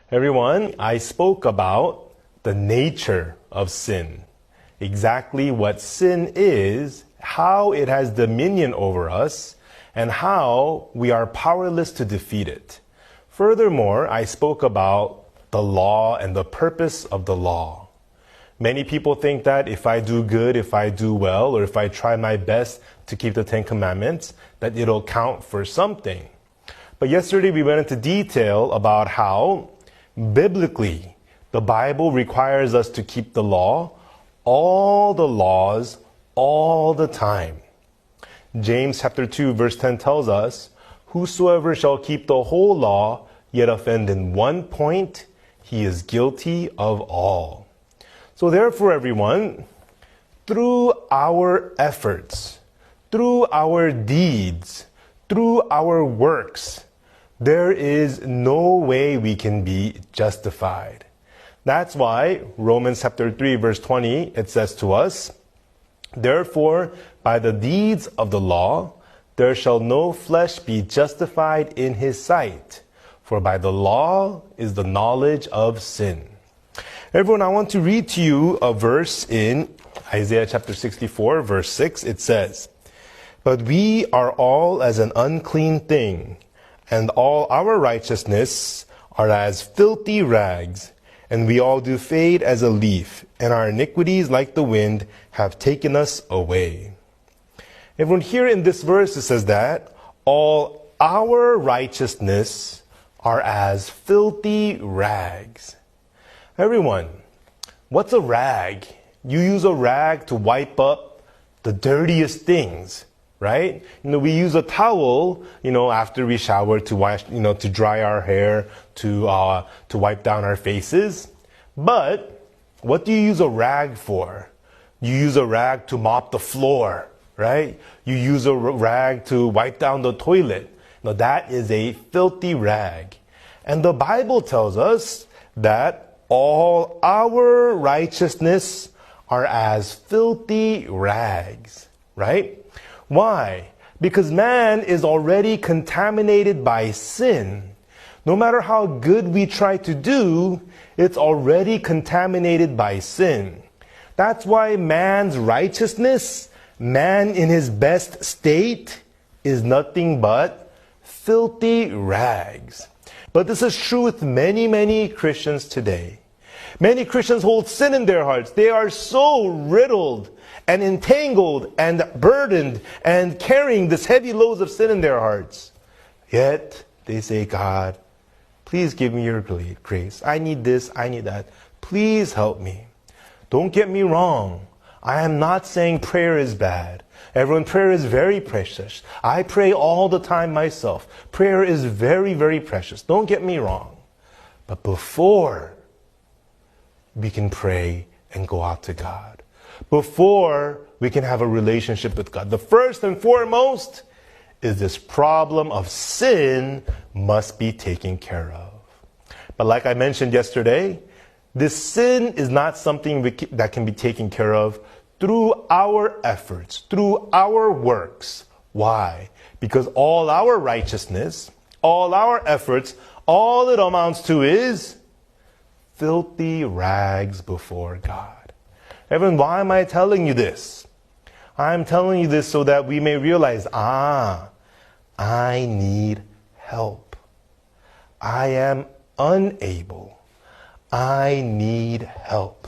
Everyone, I spoke about the nature of sin, exactly what sin is, how it has dominion over us, and how we are powerless to defeat it. Furthermore, I spoke about the law and the purpose of the law. Many people think that if I do good, if I do well, or if I try my best to keep the Ten Commandments, that it'll count for something. But yesterday we went into detail about how biblically, the Bible requires us to keep the law, all the laws, all the time. James chapter 2 verse 10 tells us, "Whosoever shall keep the whole law, yet offend in one point, he is guilty of all." So therefore, everyone, through our efforts, through our deeds, through our works, there is no way we can be justified. That's why Romans chapter 3 verse 20, it says to us, "Therefore, by the deeds of the law, there shall no flesh be justified in his sight. For by the law is the knowledge of sin." Everyone, I want to read to you a verse in Isaiah chapter 64 verse 6. It says, "But we are all as an unclean thing, and all our righteousness are as filthy rags, and we all do fade as a leaf, and our iniquities like the wind have taken us away." Everyone, here in this verse it says that all our righteousness are as filthy rags. Everyone, what's a rag? You use a rag to wipe up the dirtiest things, right? We use a towel, after we shower to wash, to dry our hair, to wipe down our faces. But what do you use a rag for? You use a rag to mop the floor, right? You use a rag to wipe down the toilet. Now that is a filthy rag. And the Bible tells us that all our righteousness are as filthy rags, right? Why? Because man is already contaminated by sin. No matter how good we try to do, it's already contaminated by sin. That's why man's righteousness, man in his best state, is nothing but filthy rags. But this is true with many, many Christians today. Many Christians hold sin in their hearts. They are so riddled and entangled and burdened and carrying this heavy loads of sin in their hearts. Yet they say, "God, please give me your grace. I need this, I need that. Please help me." Don't get me wrong. I am not saying prayer is bad. Everyone, prayer is very precious. I pray all the time myself. Prayer is very, very precious. Don't get me wrong. But before we can pray and go out to God, before we can have a relationship with God, the first and foremost is this problem of sin must be taken care of. But like I mentioned yesterday, this sin is not something that can be taken care of through our efforts, through our works. Why? Because all our righteousness, all our efforts, all it amounts to is filthy rags before God. Everyone, why am I telling you this? I'm telling you this so that we may realize, I need help. I am unable. I need help.